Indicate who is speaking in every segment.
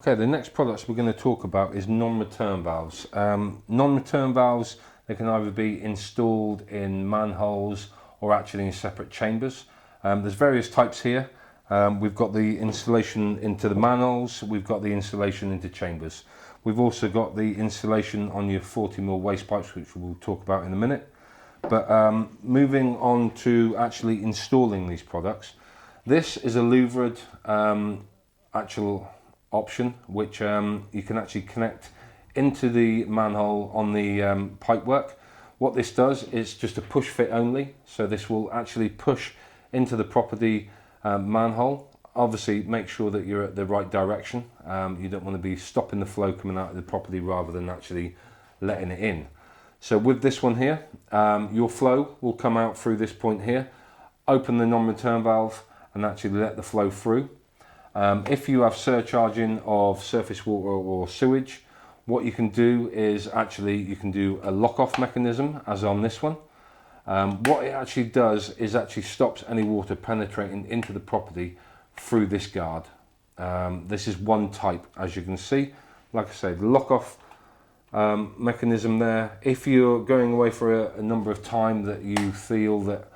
Speaker 1: Okay, the next products we're going to talk about is non-return valves. Non-return valves, they can either be installed in manholes or actually in separate chambers. There's various types here. We've got the installation into the manholes, we've got the installation into chambers. We've also got the installation on your 40mm waste pipes, which we'll talk about in a minute. But moving on to actually installing these products, this is a louvered actual option which you can actually connect into the manhole on the pipework. What this does is just a push fit only, so this will actually push into the property manhole. Obviously make sure that you're at the right direction. You don't want to be stopping the flow coming out of the property rather than actually letting it in. So with this one here, your flow will come out through this point here, open the non-return valve and actually let the flow through. If you have surcharging of surface water or sewage, what you can do is actually you can do a lock-off mechanism as on this one. What it actually does is actually stops any water penetrating into the property through this guard. This is one type, as you can see. Like I say, the lock-off mechanism there. If you're going away for a number of time that you feel that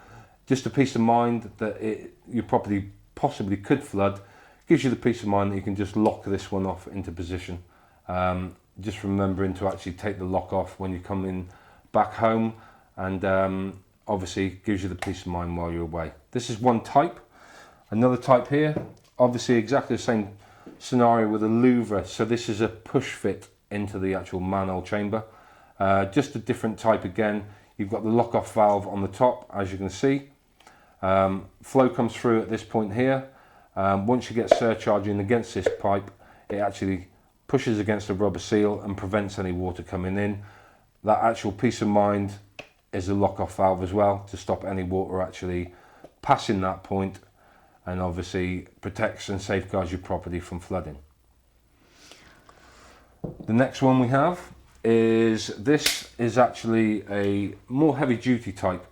Speaker 1: just a peace of mind that your property possibly could flood, gives you the peace of mind that you can just lock this one off into position. Just remembering to actually take the lock off when you come in back home, and obviously gives you the peace of mind while you're away. This is one type. Another type here, obviously exactly the same scenario with a louver. So this is a push fit into the actual manhole chamber. Just a different type again. You've got the lock off valve on the top, as you can see. Flow comes through at this point here. Once you get surcharging against this pipe, it actually pushes against the rubber seal and prevents any water coming in. That actual peace of mind is a lock-off valve as well, to stop any water actually passing that point, and obviously protects and safeguards your property from flooding. The next one we have is, this is actually a more heavy-duty type.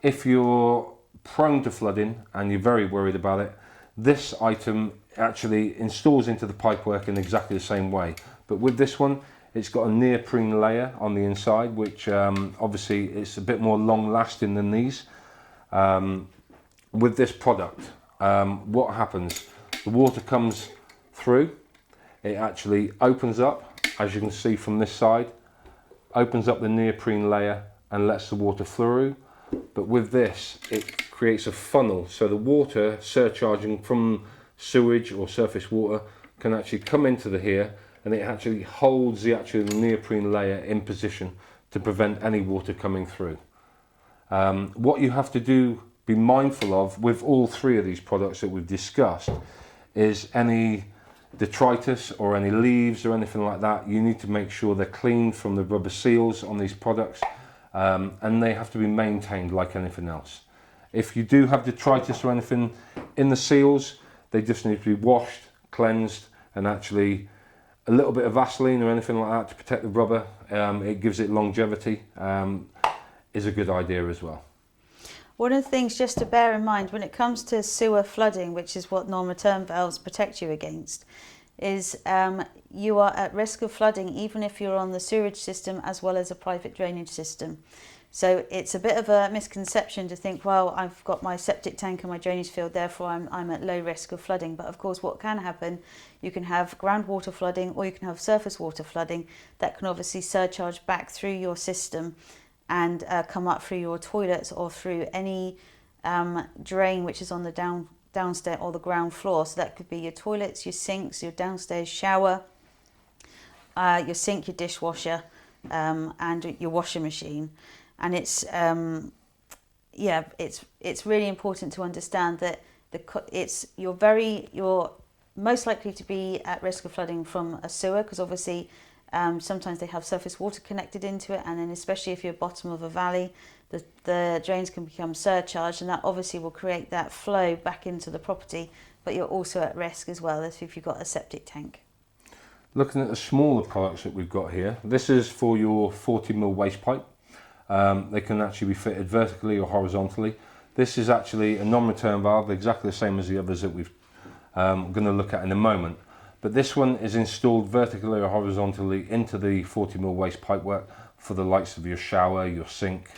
Speaker 1: If you're prone to flooding and you're very worried about it, this item actually installs into the pipework in exactly the same way, but with this one it's got a neoprene layer on the inside, which obviously it's a bit more long lasting than these. With this product, what happens, the water comes through, it actually opens up, as you can see from this side, opens up the neoprene layer and lets the water through. But with this, it creates a funnel, so the water surcharging from sewage or surface water can actually come into the here, and it actually holds the actual neoprene layer in position to prevent any water coming through. What you have to do, be mindful of with all three of these products that we've discussed, is any detritus or any leaves or anything like that, you need to make sure they're clean from the rubber seals on these products. And they have to be maintained like anything else. If you do have detritus or anything in the seals, they just need to be washed, cleansed, and actually a little bit of Vaseline or anything like that to protect the rubber. It gives it longevity, is a good idea as well.
Speaker 2: One of the things just to bear in mind when it comes to sewer flooding, which is what non-return valves protect you against, is you are at risk of flooding even if you're on the sewerage system as well as a private drainage system. So it's a bit of a misconception to think, well, I've got my septic tank and my drainage field, therefore I'm at low risk of flooding. But of course what can happen, you can have groundwater flooding or you can have surface water flooding that can obviously surcharge back through your system and come up through your toilets or through any drain which is on the downstairs or the ground floor. So that could be your toilets, your sinks, your downstairs shower, your sink, your dishwasher, and your washing machine. And it's it's really important to understand that you're most likely to be at risk of flooding from a sewer, because obviously sometimes they have surface water connected into it, and then especially if you're bottom of a valley, the drains can become surcharged, and that obviously will create that flow back into the property. But you're also at risk as well as if you've got a septic tank.
Speaker 1: Looking at the smaller products that we've got here, this is for your 40mm waste pipe. They can actually be fitted vertically or horizontally. This is actually a non-return valve, exactly the same as the others that we've going to look at in a moment. but this one is installed vertically or horizontally into the 40mm waste pipework for the likes of your shower, your sink,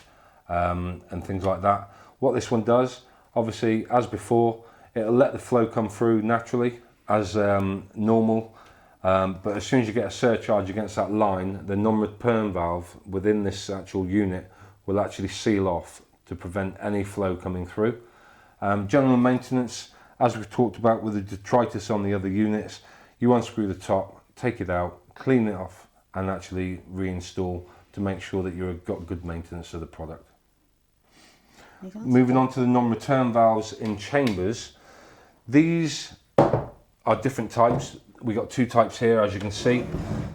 Speaker 1: and things like that. What this one does, obviously, as before, it'll let the flow come through naturally as normal, but as soon as you get a surcharge against that line, the non-return valve within this actual unit will actually seal off to prevent any flow coming through. General maintenance, as we've talked about with the detritus on the other units, you unscrew the top, take it out, clean it off, and actually reinstall to make sure that you've got good maintenance of the product. Moving on to the non-return valves in chambers, these are different types. We got two types here, as you can see.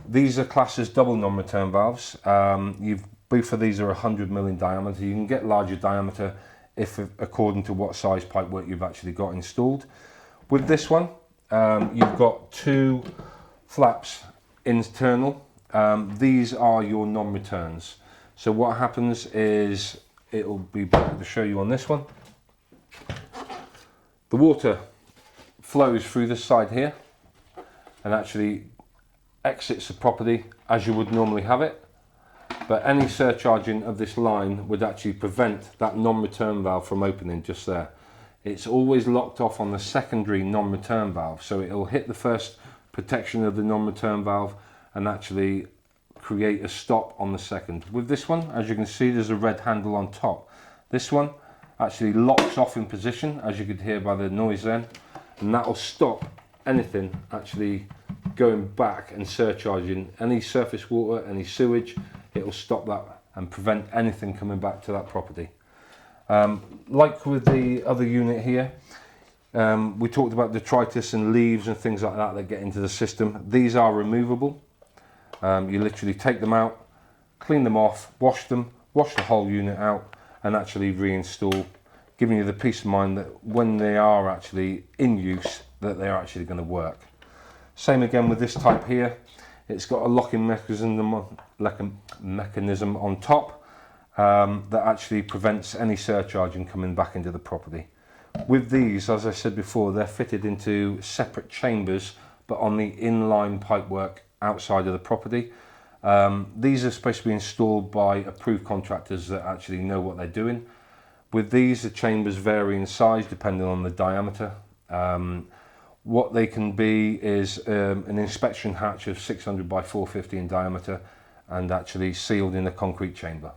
Speaker 1: These are classed as double non-return valves. Both of these are 100mm in diameter. You can get larger diameter according to what size pipework you've actually got installed. With this one, you've got two flaps internal. These are your non-returns. So what happens is, it'll be better to show you on this one. The water flows through this side here and actually exits the property as you would normally have it, but any surcharging of this line would actually prevent that non-return valve from opening just there. It's always locked off on the secondary non-return valve, so it'll hit the first protection of the non-return valve and actually create a stop on the second. With this one, as you can see, there's a red handle on top. This one actually locks off in position, as you could hear by the noise then, and that will stop anything actually going back and surcharging any surface water, any sewage. It will stop that and prevent anything coming back to that property. Like with the other unit here, we talked about detritus and leaves and things like that get into the system. These are removable. You literally take them out, clean them off, wash them, wash the whole unit out, and actually reinstall, giving you the peace of mind that when they are actually in use, that they are actually going to work. Same again with this type here. It's got a locking mechanism on top that actually prevents any surcharging coming back into the property. With these, as I said before, they're fitted into separate chambers, but on the inline pipework outside of the property. These are supposed to be installed by approved contractors that actually know what they're doing. With these, the chambers vary in size depending on the diameter. What they can be is an inspection hatch of 600 by 450 in diameter and actually sealed in a concrete chamber.